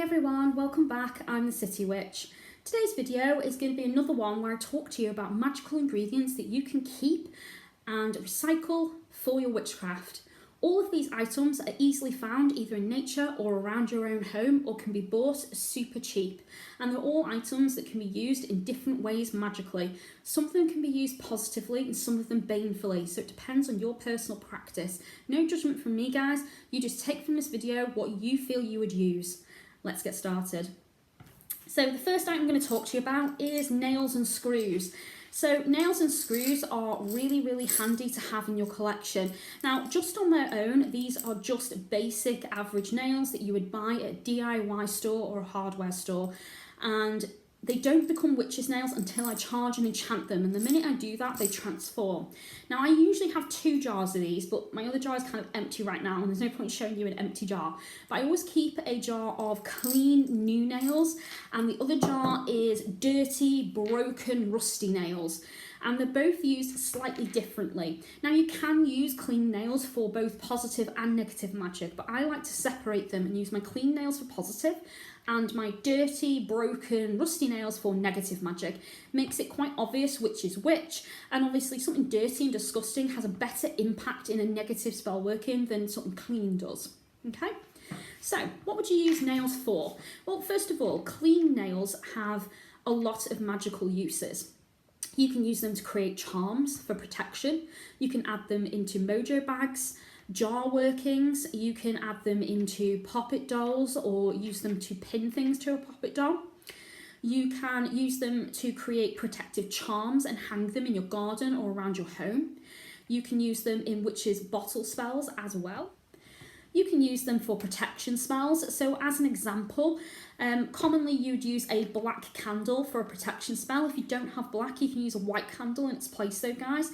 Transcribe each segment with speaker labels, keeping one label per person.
Speaker 1: everyone, welcome back. I'm the City Witch. Today's video is going to be another one where I talk to you about magical ingredients that you can keep and recycle for your witchcraft. All of these items are easily found either in nature or around your own home, or can be bought super cheap. And they're all items that can be used in different ways magically. Some of them can be used positively and some of them banefully, so it depends on your personal practice. No judgment from me, guys. You just take from this video what you feel you would use. Let's get started. So the first item I'm going to talk to you about is nails and screws. So nails and screws are really handy to have in your collection. Now, just on their own, these are just basic average nails that you would buy at a DIY store or a hardware store. And they don't become witch's nails until I charge and enchant them. And the minute I do that, they transform. Now, I usually have 2 jars of these, but my other jar is kind of empty right now, and there's no point showing you an empty jar. But I always keep a jar of clean, new nails, and the other jar is dirty, broken, rusty nails. And they're both used slightly differently. Now, you can use clean nails for both positive and negative magic, but I like to separate them and use my clean nails for positive and my dirty, broken, rusty nails for negative magic. Makes it quite obvious which is which, and obviously something dirty and disgusting has a better impact in a negative spell working than something clean does. Okay? So, what would you use nails for? Well, first of all, clean nails have a lot of magical uses. You can use them to create charms for protection. You can add them into mojo bags, jar workings. You can add them into poppet dolls or use them to pin things to a poppet doll. You can use them to create protective charms and hang them in your garden or around your home. You can use them in witches' bottle spells as well. You can use them for protection spells. So as an example, commonly you'd use a black candle for a protection spell. If you don't have black, you can use a white candle in its place though, guys.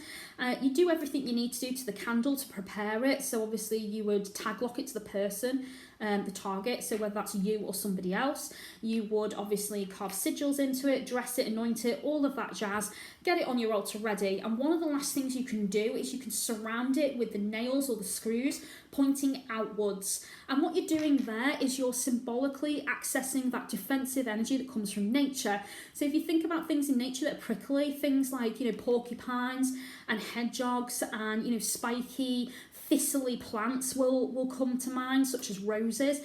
Speaker 1: You do everything you need to do to the candle to prepare it. So obviously you would tag lock it to the person, the target, so whether that's you or somebody else. You would obviously carve sigils into it, dress it, anoint it, all of that jazz, get it on your altar ready. And one of the last things you can do is you can surround it with the nails or the screws pointing outwards. And what you're doing there is you're symbolically accessing that defensive energy that comes from nature. So if you think about things in nature that are prickly, things like, porcupines and hedgehogs and, spiky, thistly plants will come to mind, such as roses.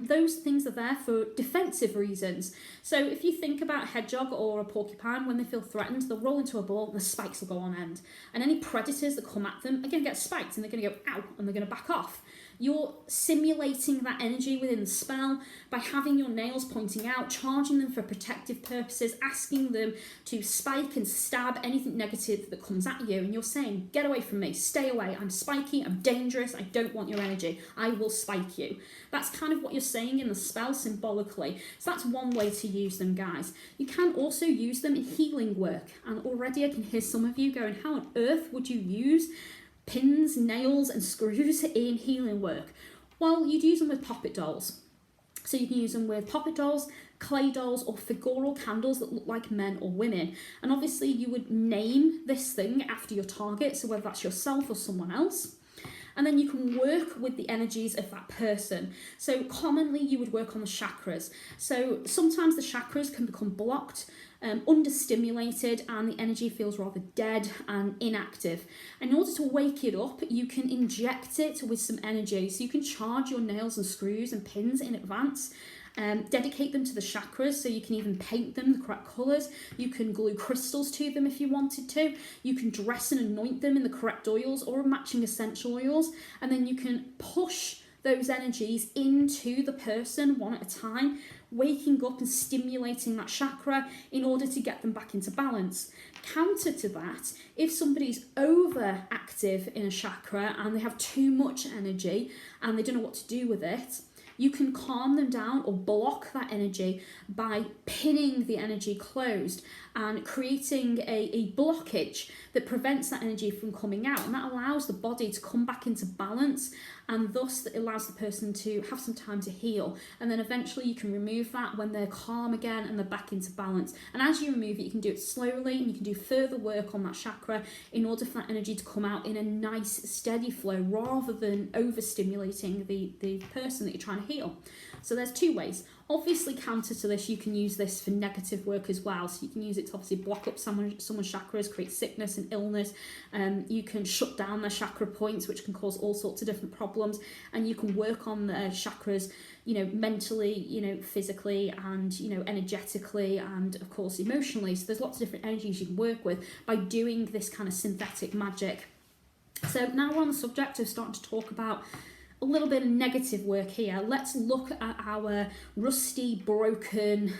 Speaker 1: Those things are there for defensive reasons. So if you think about a hedgehog or a porcupine, when they feel threatened, they'll roll into a ball and the spikes will go on end. And any predators that come at them are going to get spiked and they're going to go, ow, and they're going to back off. You're simulating that energy within the spell by having your nails pointing out, charging them for protective purposes, asking them to spike and stab anything negative that comes at you. And you're saying, get away from me, stay away, I'm spiky, I'm dangerous, I don't want your energy, I will spike you. That's kind of what you're saying in the spell symbolically. So that's one way to use them, guys. You can also use them in healing work. And already I can hear some of you going, how on earth would you use pins, nails and screws in healing work? Well, you'd use them with poppet dolls. So you can use them with poppet dolls, clay dolls or figural candles that look like men or women. And obviously you would name this thing after your target, so whether that's yourself or someone else. And then you can work with the energies of that person. So commonly you would work on the chakras. So sometimes the chakras can become blocked, understimulated, and the energy feels rather dead and inactive. In order to wake it up, you can inject it with some energy. So you can charge your nails and screws and pins in advance. Dedicate them to the chakras, so you can even paint them the correct colours. You can glue crystals to them if you wanted to. You can dress and anoint them in the correct oils or matching essential oils, and then you can push those energies into the person one at a time, waking up and stimulating that chakra in order to get them back into balance. Counter to that, if somebody's overactive in a chakra and they have too much energy and they don't know what to do with it, you can calm them down or block that energy by pinning the energy closed and creating a blockage that prevents that energy from coming out. And that allows the body to come back into balance, and thus it allows the person to have some time to heal. And then eventually you can remove that when they're calm again and they're back into balance. And as you remove it, you can do it slowly and you can do further work on that chakra in order for that energy to come out in a nice steady flow rather than overstimulating the person that you're trying to heal. So there's two ways. Obviously, counter to this, you can use this for negative work as well. So you can use it to obviously block up someone's chakras, create sickness and illness. You can shut down their chakra points, which can cause all sorts of different problems. And you can work on the chakras, mentally, physically, and, energetically, and of course emotionally. So there's lots of different energies you can work with by doing this kind of synthetic magic. So now we're on the subject of starting to talk about a little bit of negative work here. Let's look at our rusty, broken,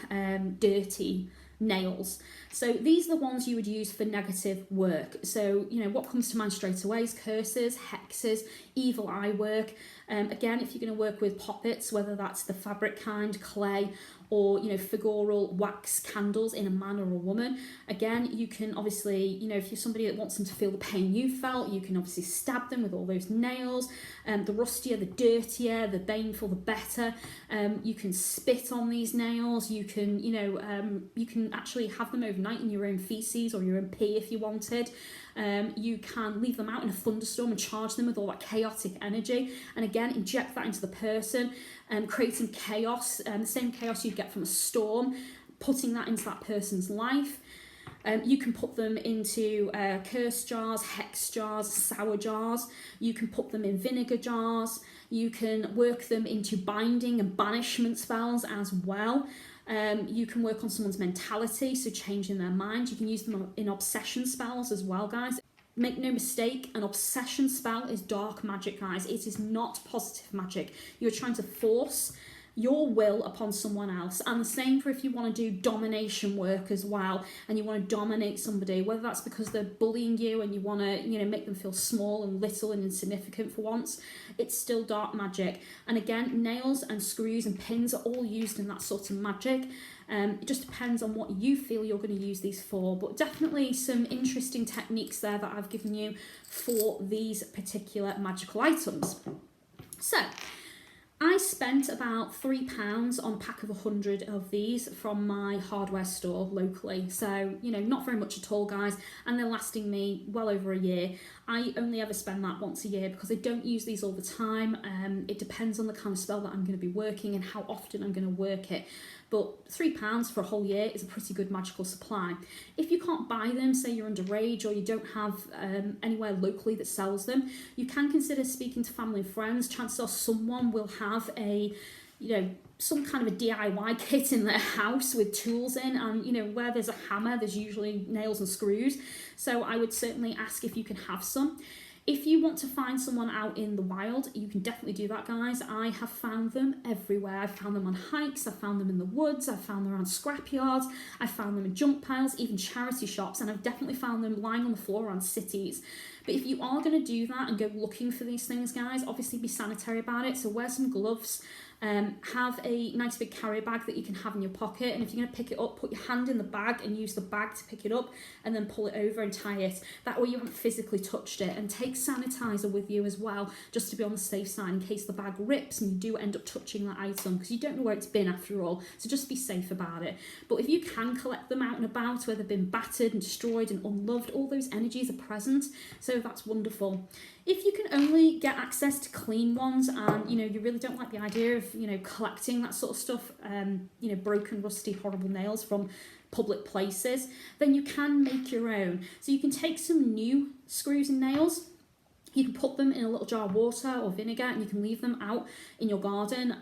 Speaker 1: dirty nails. So these are the ones you would use for negative work. So, what comes to mind straight away is curses, hexes, evil eye work. Again, if you're going to work with poppets, whether that's the fabric kind, clay, or figural wax candles in a man or a woman. Again, you can obviously, if you're somebody that wants them to feel the pain you felt, you can obviously stab them with all those nails. The rustier, the dirtier, the baneful, the better. You can spit on these nails. You can, you can actually have them overnight in your own feces or your own pee if you wanted. You can leave them out in a thunderstorm and charge them with all that chaotic energy, and again inject that into the person, creating chaos, the same chaos you'd get from a storm, putting that into that person's life. You can put them into curse jars, hex jars, sour jars. You can put them in vinegar jars. You can work them into binding and banishment spells as well. You can work on someone's mentality, so changing their mind. You can use them in obsession spells as well, guys. Make no mistake, an obsession spell is dark magic, guys. It is not positive magic. You're trying to force your will upon someone else. And the same for if you want to do domination work as well, and you want to dominate somebody, whether that's because they're bullying you and you want to make them feel small and little and insignificant for once. It's still dark magic. And again, nails and screws and pins are all used in that sort of magic. It just depends on what you feel you're going to use these for, but definitely some interesting techniques there that I've given you for these particular magical items. So I spent about £3 on a pack of 100 of these from my hardware store locally. So, not very much at all, guys, and they're lasting me well over a year. I only ever spend that once a year because I don't use these all the time. It depends on the kind of spell that I'm going to be working and how often I'm going to work it. But £3 for a whole year is a pretty good magical supply. If you can't buy them, say you're underage or you don't have anywhere locally that sells them, you can consider speaking to family and friends. Chances are someone will have a, some kind of a DIY kit in their house with tools in, and where there's a hammer, there's usually nails and screws. So I would certainly ask if you can have some. If you want to find someone out in the wild, you can definitely do that, guys. I have found them everywhere. I've found them on hikes, I've found them in the woods, I've found them around scrapyards, I've found them in junk piles, even charity shops, and I've definitely found them lying on the floor around cities. But if you are going to do that and go looking for these things, guys, obviously be sanitary about it. So wear some gloves. Have a nice big carrier bag that you can have in your pocket, and if you're going to pick it up, put your hand in the bag and use the bag to pick it up, and then pull it over and tie it. That way you haven't physically touched it. And take sanitizer with you as well, just to be on the safe side in case the bag rips and you do end up touching that item, because you don't know where it's been after all. So just be safe about it. But if you can collect them out and about where they've been battered and destroyed and unloved, all those energies are present, so that's wonderful. If you can only get access to clean ones, and you really don't like the idea of collecting that sort of stuff, broken, rusty, horrible nails from public places, then you can make your own. So you can take some new screws and nails. You can put them in a little jar of water or vinegar, and you can leave them out in your garden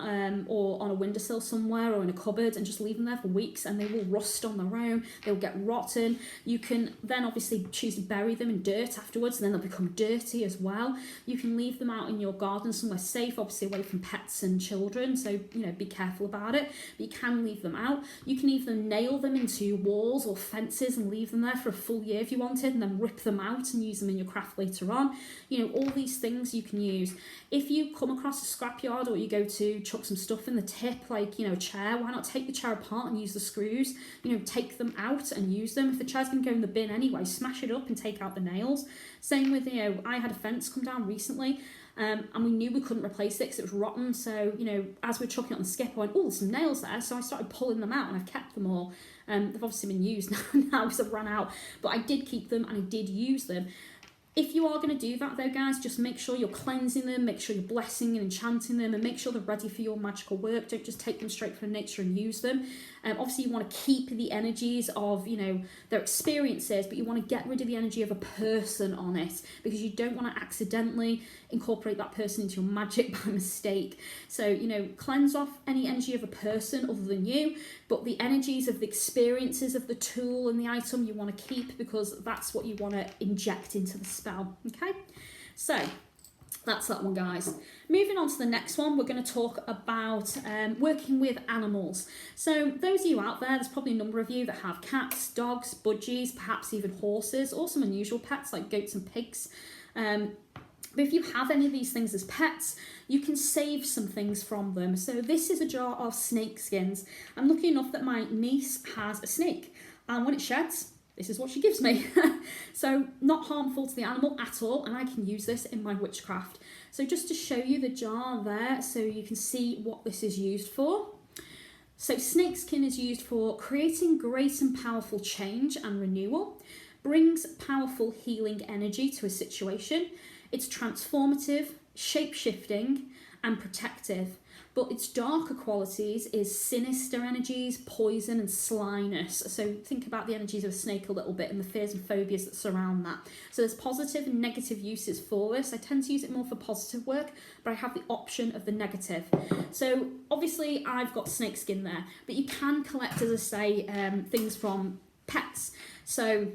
Speaker 1: or on a windowsill somewhere or in a cupboard, and just leave them there for weeks, and they will rust on their own. They'll get rotten. You can then obviously choose to bury them in dirt afterwards, and then they'll become dirty as well. You can leave them out in your garden somewhere safe, obviously away from pets and children, so be careful about it. But you can leave them out. You can even nail them into walls or fences and leave them there for a full year if you wanted, and then rip them out and use them in your craft later on. All these things you can use. If you come across a scrapyard or you go to chuck some stuff in the tip, like, a chair, why not take the chair apart and use the screws? Take them out and use them. If the chair's going to go in the bin anyway, smash it up and take out the nails. Same with, I had a fence come down recently, and we knew we couldn't replace it because it was rotten. So, as we were chucking it on the skip, I went, oh, there's some nails there. So I started pulling them out, and I've kept them all. They've obviously been used now because I've run out, but I did keep them and I did use them. If you are going to do that though, guys, just make sure you're cleansing them, make sure you're blessing and enchanting them, and make sure they're ready for your magical work. Don't just take them straight from nature and use them. Obviously you want to keep the energies of, you know, their experiences, but you want to get rid of the energy of a person on it, because you don't want to accidentally incorporate that person into your magic by mistake. So, you know, cleanse off any energy of a person other than you, but the energies of the experiences of the tool and the item you want to keep, because that's what you want to inject into the spell. Okay, so that's that one, guys. Moving on to the next one, we're going to talk about working with animals. So those of you out there, there's probably a number of you that have cats, dogs, budgies, perhaps even horses, or some unusual pets like goats and pigs. But if you have any of these things as pets, you can save some things from them. So this is a jar of snake skins. I'm lucky enough that my niece has a snake, and when it sheds, this is what she gives me. So not harmful to the animal at all, and I can use this in my witchcraft. So just to show you the jar there, so you can see what this is used for. So snake skin is used for creating great and powerful change and renewal, brings powerful healing energy to a situation. It's transformative, shape-shifting and protective, but its darker qualities is sinister energies, poison and slyness. So think about the energies of a snake a little bit and the fears and phobias that surround that. So there's positive and negative uses for this. I tend to use it more for positive work, but I have the option of the negative. So obviously I've got snake skin there, but you can collect, as I say, things from pets. So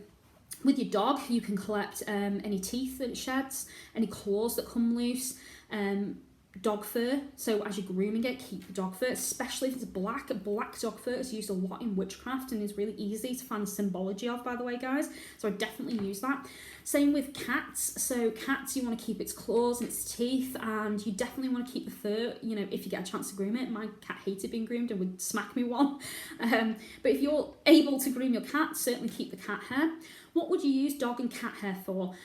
Speaker 1: with your dog, you can collect any teeth that it sheds, any claws that come loose, dog fur. So as you're grooming it, keep the dog fur, especially if it's black. Black dog fur is used a lot in witchcraft and is really easy to find symbology of, by the way, guys. So I definitely use that. Same with cats. So cats, you want to keep its claws and its teeth, and you definitely want to keep the fur, you know, if you get a chance to groom it. My cat hated being groomed and would smack me one. But if you're able to groom your cat, certainly keep the cat hair. What would you use dog and cat hair for,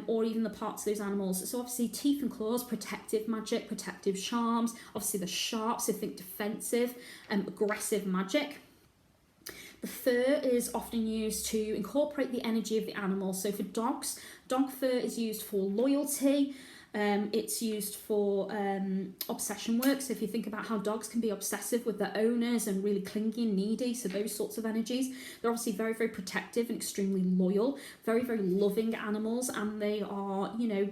Speaker 1: or even the parts of those animals? So obviously teeth and claws, protective magic, protective charms. Obviously they're sharp, so think defensive, aggressive magic. The fur is often used to incorporate the energy of the animal. So for dogs, dog fur is used for loyalty. It's used for obsession work. So if you think about how dogs can be obsessive with their owners and really clingy and needy, so those sorts of energies, they're obviously very, very protective and extremely loyal, very, very loving animals, and they are, you know,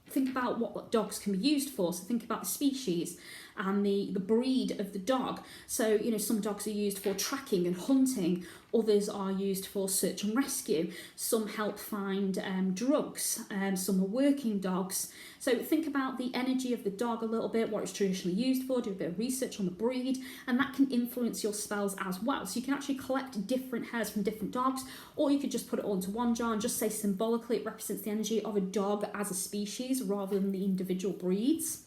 Speaker 1: think about what dogs can be used for. So think about the species and the breed of the dog. So, you know, some dogs are used for tracking and hunting, others are used for search and rescue, some help find drugs, some are working dogs. So think about the energy of the dog a little bit, what it's traditionally used for, do a bit of research on the breed, and that can influence your spells as well. So you can actually collect different hairs from different dogs, or you could just put it all into one jar and just say symbolically it represents the energy of a dog as a species rather than the individual breeds.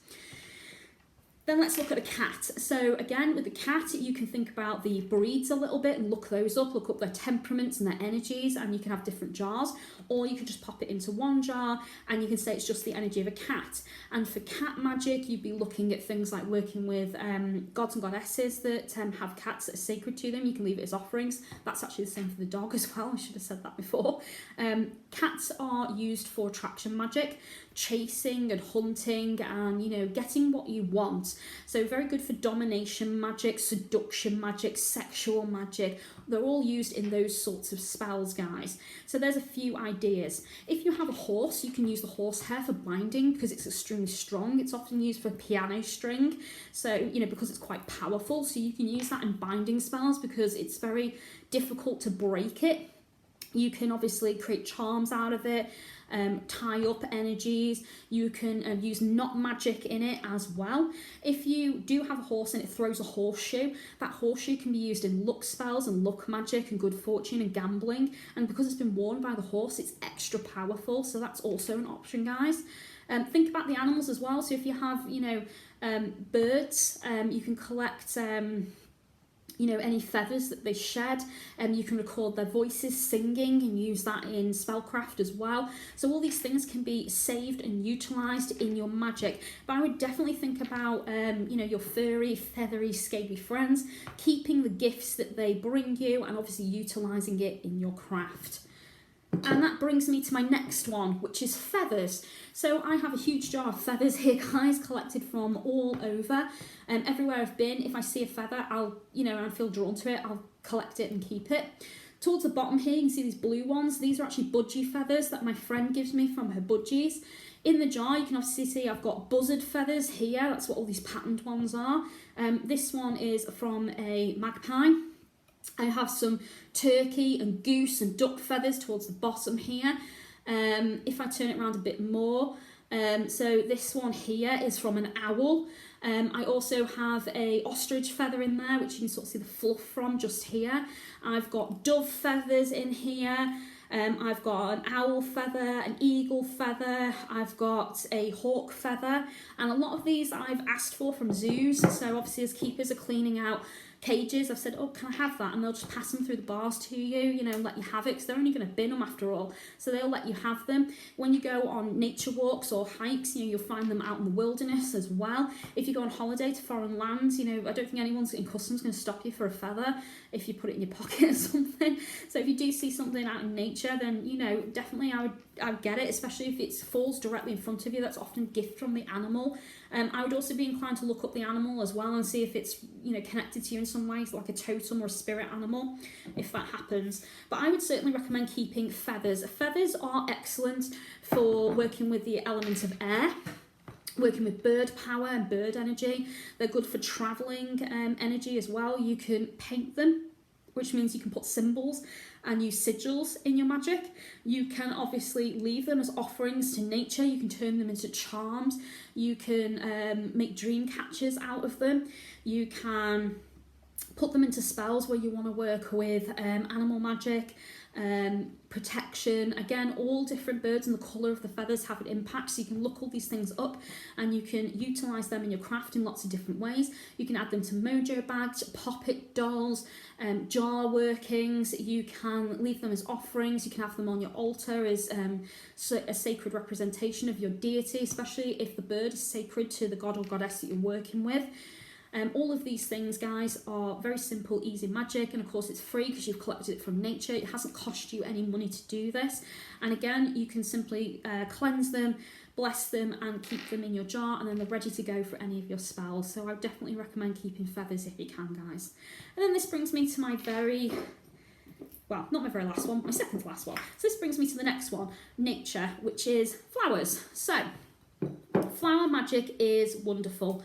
Speaker 1: Then let's look at a cat. So again, with the cat, you can think about the breeds a little bit and look those up, look up their temperaments and their energies, and you can have different jars, or you could just pop it into one jar and you can say it's just the energy of a cat. And for cat magic, you'd be looking at things like working with gods and goddesses that have cats that are sacred to them. You can leave it as offerings. That's actually the same for the dog as well. I should have said that before. Cats are used for attraction magic, chasing and hunting, and, you know, getting what you want. So very good for domination magic, seduction magic, sexual magic. They're all used in those sorts of spells, guys. So there's a few ideas. If you have a horse, you can use the horse hair for binding because it's extremely strong. It's often used for piano string, so, you know, because it's quite powerful. So you can use that in binding spells because it's very difficult to break it. You can obviously create charms out of it, tie up energies. You can use knot magic in it as well. If you do have a horse and it throws a horseshoe, that horseshoe can be used in luck spells and luck magic and good fortune and gambling. And because it's been worn by the horse, it's extra powerful. So that's also an option, guys. Think about the animals as well. So if you have, you know, birds, you can collect you know, any feathers that they shed, and you can record their voices singing and use that in spellcraft as well. So all these things can be saved and utilised in your magic. But I would definitely think about, you know, your furry, feathery, scaly friends, keeping the gifts that they bring you and obviously utilising it in your craft. And that brings me to my next one, which is feathers. So I have a huge jar of feathers here, guys, collected from all over. Everywhere I've been, if I see a feather, I'll, and I feel drawn to it, I'll collect it and keep it. Towards the bottom here, you can see these blue ones. These are actually budgie feathers that my friend gives me from her budgies. In the jar, you can obviously see I've got buzzard feathers here. That's what all these patterned ones are. This one is from a magpie. I have some turkey and goose and duck feathers towards the bottom here. If I turn it around a bit more, so this one here is from an owl. I also have a ostrich feather in there, which you can sort of see the fluff from just here. I've got dove feathers in here. I've got an owl feather, an eagle feather, I've got a hawk feather, and a lot of these I've asked for from zoos. So obviously as keepers are cleaning out cages, I've said, oh, can I have that? And they'll just pass them through the bars to you, let you have it, because they're only going to bin them after all. So they'll let you have them. When you go on nature walks or hikes, you'll find them out in the wilderness as well. If you go on holiday to foreign lands, I don't think anyone's in customs going to stop you for a feather if you put it in your pocket or something. So if you do see something out in nature, then, definitely I would get it, especially if it falls directly in front of you. That's often a gift from the animal. I would also be inclined to look up the animal as well and see if it's, connected to you in some ways, like a totem or a spirit animal, if that happens. But I would certainly recommend keeping feathers. Feathers are excellent for working with the element of air, working with bird power and bird energy. They're good for travelling energy as well. You can paint them, which means you can put symbols and use sigils in your magic. You can obviously leave them as offerings to nature. You can turn them into charms. You can make dream catchers out of them. You can put them into spells where you want to work with animal magic, protection. Again, all different birds and the colour of the feathers have an impact, so you can look all these things up and you can utilise them in your craft in lots of different ways. You can add them to mojo bags, pop-it dolls, jar workings. You can leave them as offerings. You can have them on your altar as a sacred representation of your deity, especially if the bird is sacred to the god or goddess that you're working with. All of these things, guys, are very simple, easy magic, and of course it's free because you've collected it from nature. It hasn't cost you any money to do this. And again, you can simply cleanse them, bless them, and keep them in your jar, and then they're ready to go for any of your spells. So I would definitely recommend keeping feathers if you can, guys. And then this brings me to my not my very last one, my second to last one. So this brings me to the next one, nature, which is flowers. So flower magic is wonderful.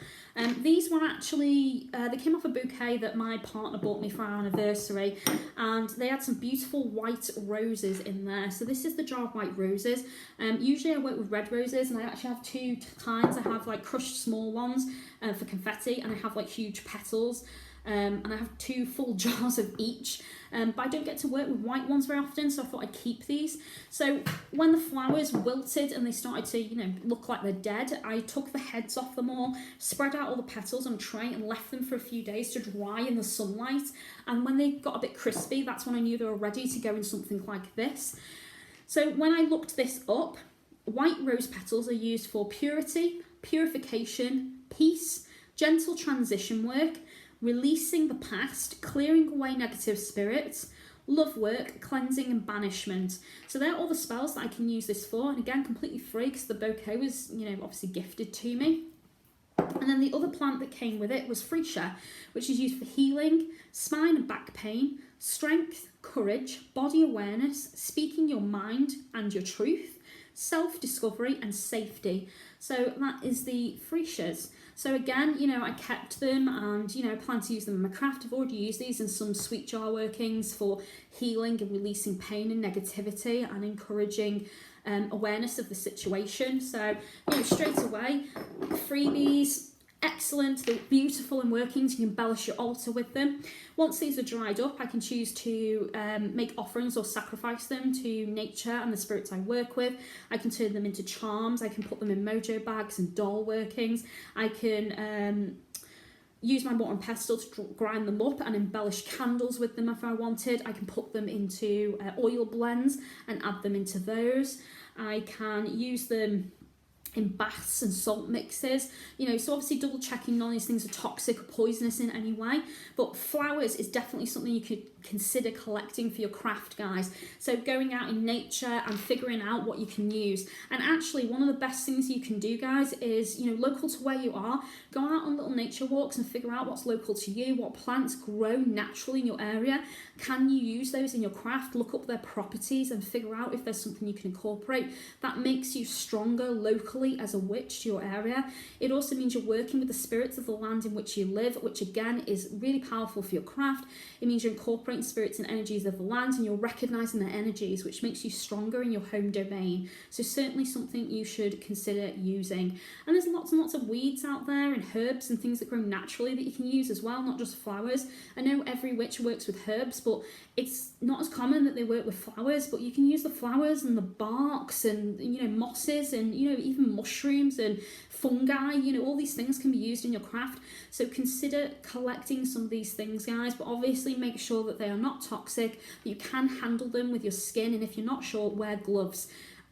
Speaker 1: These were actually, they came off a bouquet that my partner bought me for our anniversary, and they had some beautiful white roses in there. So this is the jar of white roses. Usually I work with red roses, and I actually have two kinds. I have like crushed small ones for confetti, and I have like huge petals. And I have two full jars of each, but I don't get to work with white ones very often, so I thought I'd keep these. So when the flowers wilted and they started to, look like they're dead, I took the heads off them all, spread out all the petals on a tray and left them for a few days to dry in the sunlight. And when they got a bit crispy, that's when I knew they were ready to go in something like this. So when I looked this up, white rose petals are used for purity, purification, peace, gentle transition work, releasing the past, clearing away negative spirits, love work, cleansing and banishment. So they're all the spells that I can use this for, and again, completely free because the bouquet was, obviously gifted to me. And then the other plant that came with it was freesia, which is used for healing, spine and back pain, strength, courage, body awareness, speaking your mind and your truth, self-discovery and safety. So that is the freesias. So again, I kept them and, I plan to use them in my craft. I've already used these in some sweet jar workings for healing and releasing pain and negativity and encouraging awareness of the situation. So, straight away, freebies, excellent, they're beautiful in workings. You can embellish your altar with them. Once these are dried up, I can choose to make offerings or sacrifice them to nature and the spirits I work with. I can turn them into charms. I can put them in mojo bags and doll workings. I can use my mortar and pestle to grind them up and embellish candles with them if I wanted. I can put them into oil blends and add them into those. I can use them in baths and salt mixes, you know, so obviously double checking none of these things are toxic or poisonous in any way. But flowers is definitely something you could consider collecting for your craft, guys. So going out in nature and figuring out what you can use. And actually one of the best things you can do, guys, is, you know, local to where you are, go out on little nature walks and figure out what's local to you, what plants grow naturally in your area. Can you use those in your craft? Look up their properties and figure out if there's something you can incorporate. That makes you stronger locally as a witch to your area. It also means you're working with the spirits of the land in which you live, which again is really powerful for your craft. It means you're incorporating spirits and energies of the land and you're recognizing their energies, which makes you stronger in your home domain. So certainly something you should consider using. And there's lots and lots of weeds out there and herbs and things that grow naturally that you can use as well, not just flowers. I know every witch works with herbs, but it's not as common that they work with flowers, but you can use the flowers and the barks and, you know, mosses and, you know, even mushrooms and fungi, you know, all these things can be used in your craft. So consider collecting some of these things, guys, but obviously make sure that they are not toxic, that you can handle them with your skin, and if you're not sure, wear gloves.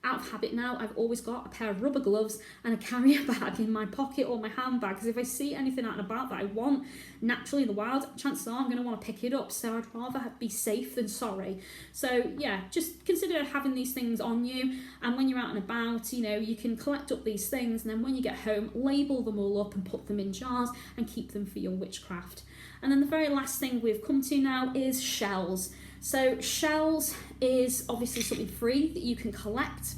Speaker 1: Out of habit now, I've always got a pair of rubber gloves and a carrier bag in my pocket or my handbag, because if I see anything out and about that I want naturally in the wild, chances are I'm going to want to pick it up, so I'd rather be safe than sorry. So yeah, just consider having these things on you, and when you're out and about, you know, you can collect up these things, and then when you get home, label them all up and put them in jars and keep them for your witchcraft. And then the very last thing we've come to now is shells. So shells is obviously something free that you can collect.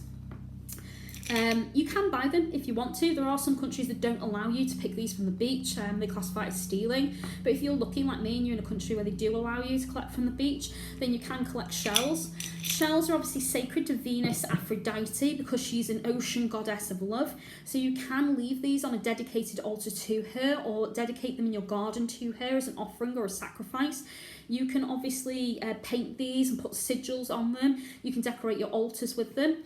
Speaker 1: You can buy them if you want to. There are some countries that don't allow you to pick these from the beach. They classify it as stealing. But if you're lucky like me and you're in a country where they do allow you to collect from the beach, then you can collect shells. Shells are obviously sacred to Venus Aphrodite because she's an ocean goddess of love. So you can leave these on a dedicated altar to her or dedicate them in your garden to her as an offering or a sacrifice. You can obviously paint these and put sigils on them. You can decorate your altars with them.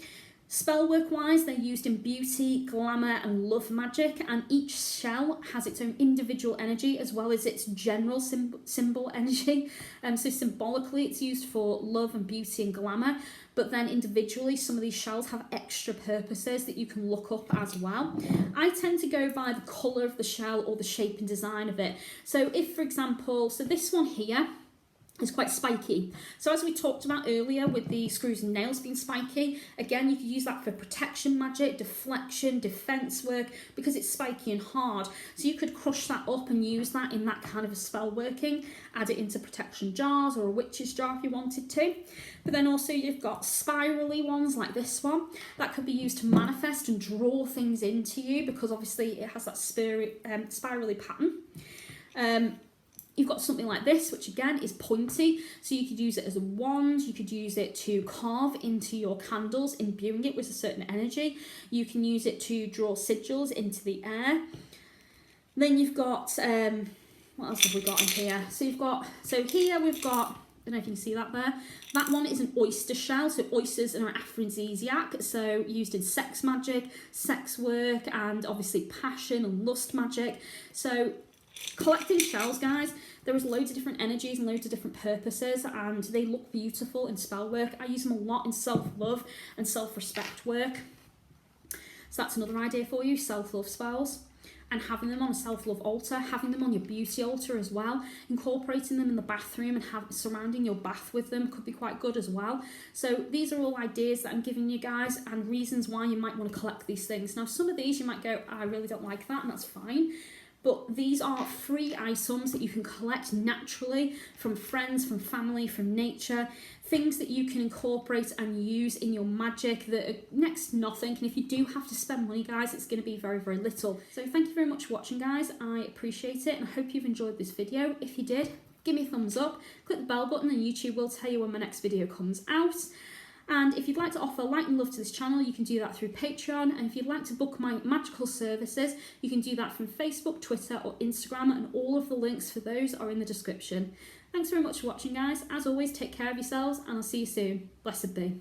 Speaker 1: Spellwork wise, they're used in beauty, glamour and love magic, and each shell has its own individual energy as well as its general symbol energy. So symbolically it's used for love and beauty and glamour, but then individually some of these shells have extra purposes that you can look up as well. I tend to go by the colour of the shell or the shape and design of it. So if, for example, so this one here is quite spiky. So as we talked about earlier with the screws and nails being spiky, again, you could use that for protection magic, deflection, defense work, because it's spiky and hard. So you could crush that up and use that in that kind of a spell working, add it into protection jars or a witch's jar if you wanted to. But then also you've got spirally ones like this one that could be used to manifest and draw things into you, because obviously it has that spirally pattern. You've got something like this, which again is pointy, so you could use it as a wand, you could use it to carve into your candles, imbuing it with a certain energy. You can use it to draw sigils into the air. Then you've got, what else have we got in here? So here we've got, I don't know if you can see that there. That one is an oyster shell, so oysters are an aphrodisiac, so used in sex magic, sex work, and obviously passion and lust magic. So collecting shells, guys, there is loads of different energies and loads of different purposes, and they look beautiful in spell work. I use them a lot in self-love and self-respect work. So that's another idea for you, self-love spells. And having them on a self-love altar, having them on your beauty altar as well, incorporating them in the bathroom and surrounding your bath with them could be quite good as well. So these are all ideas that I'm giving you guys and reasons why you might want to collect these things. Now some of these you might go, I really don't like that, and that's fine. But these are free items that you can collect naturally from friends, from family, from nature, things that you can incorporate and use in your magic that are next to nothing. And if you do have to spend money, guys, it's going to be very, very little. So thank you very much for watching, guys. I appreciate it, and I hope you've enjoyed this video. If you did, give me a thumbs up, click the bell button, and YouTube will tell you when my next video comes out. And if you'd like to offer light and love to this channel, you can do that through Patreon. And if you'd like to book my magical services, you can do that from Facebook, Twitter or Instagram, and all of the links for those are in the description. Thanks very much for watching, guys. As always, take care of yourselves, and I'll see you soon. Blessed be.